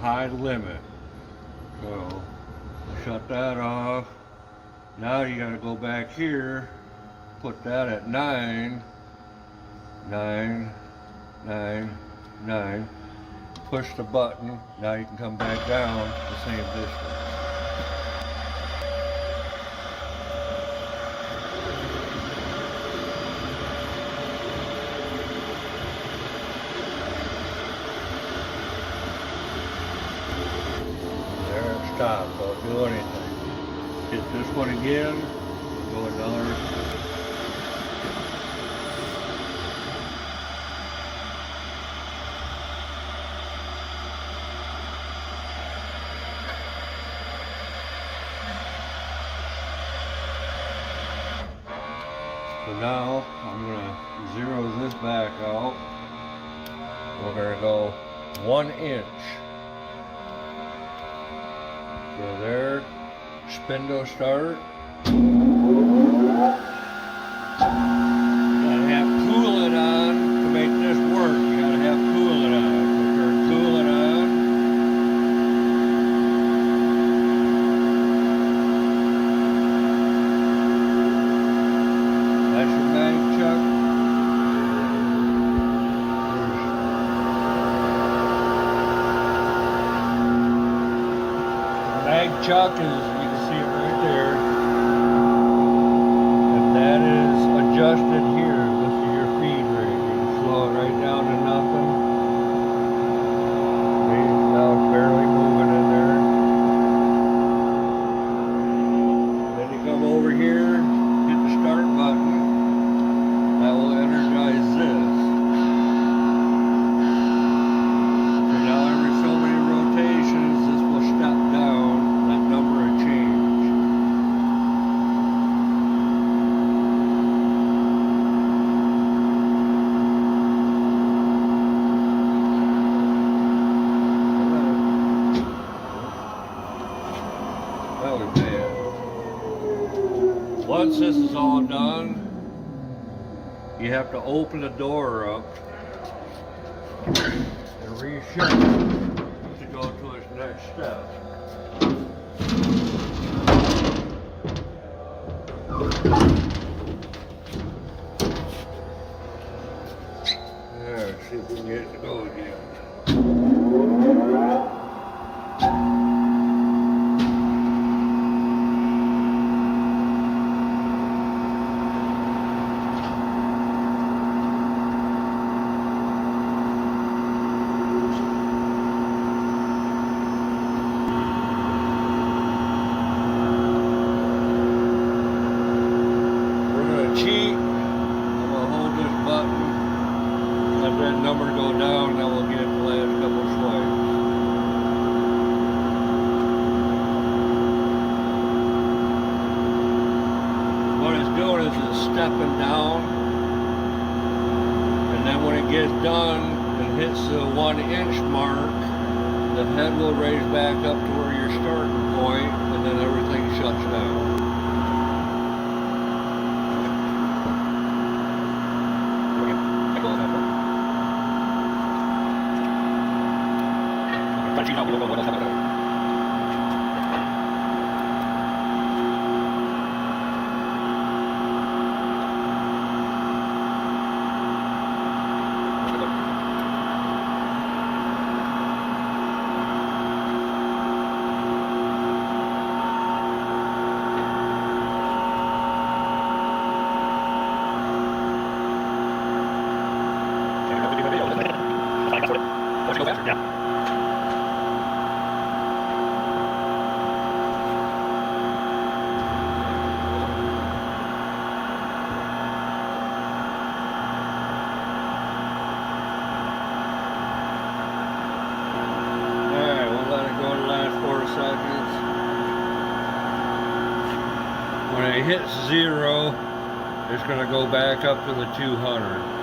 high limit. So shut that off. Now you gotta go back here, put that at 9, 9, 9, 9. Push the button. Now you can come back down the same distance. Stop, don't do anything. Hit this one again, go another. So now I'm gonna zero this back out. We're gonna go 1 inch. So there, spindle start. You gotta have coolant on to make this work. You gotta have coolant on. So turn coolant on. That's your mag chuck. Mag chuck is, you can see it right there, and that is adjusted here. This is your feed rate. You can slow it right down to nothing. See, now it's barely moving in there. Then you come over here, hit the start button. That will energize this. So now every so many rotations, this will step down. Number of change. That was bad. Once this is all done, you have to open the door up and reshut it to go to its next step. There, see if we can get it to go again. Cheat. I'm gonna hold this button, let that number go down, then we'll get the last couple swipes. What it's doing is it's stepping down, and then when it gets done and hits the 1 inch mark, the head will raise back up to where your starting point, and then everything shuts down. When it hits 0, it's going to go back up to the 200.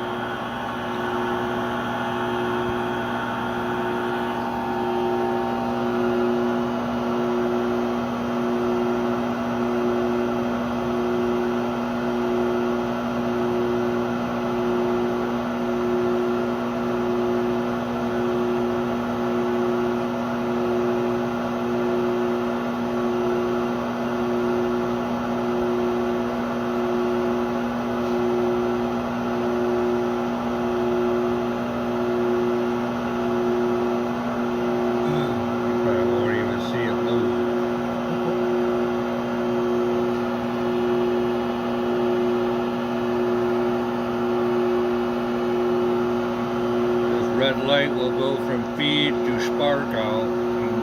red light will go from feed to spark out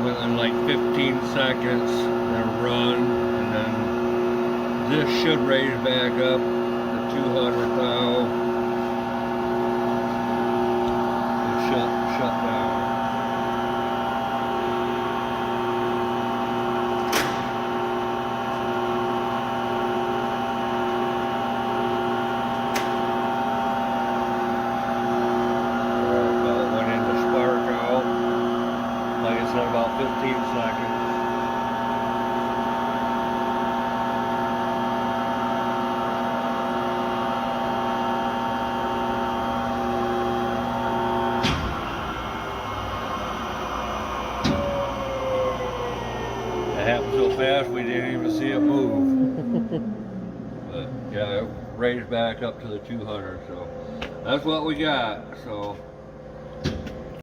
within like 15 seconds, then run, and then this should raise back up to 200 now and shut down. About 15 seconds. It happened so fast we didn't even see it move. But yeah, it raised back up to the 200, so that's what we got. So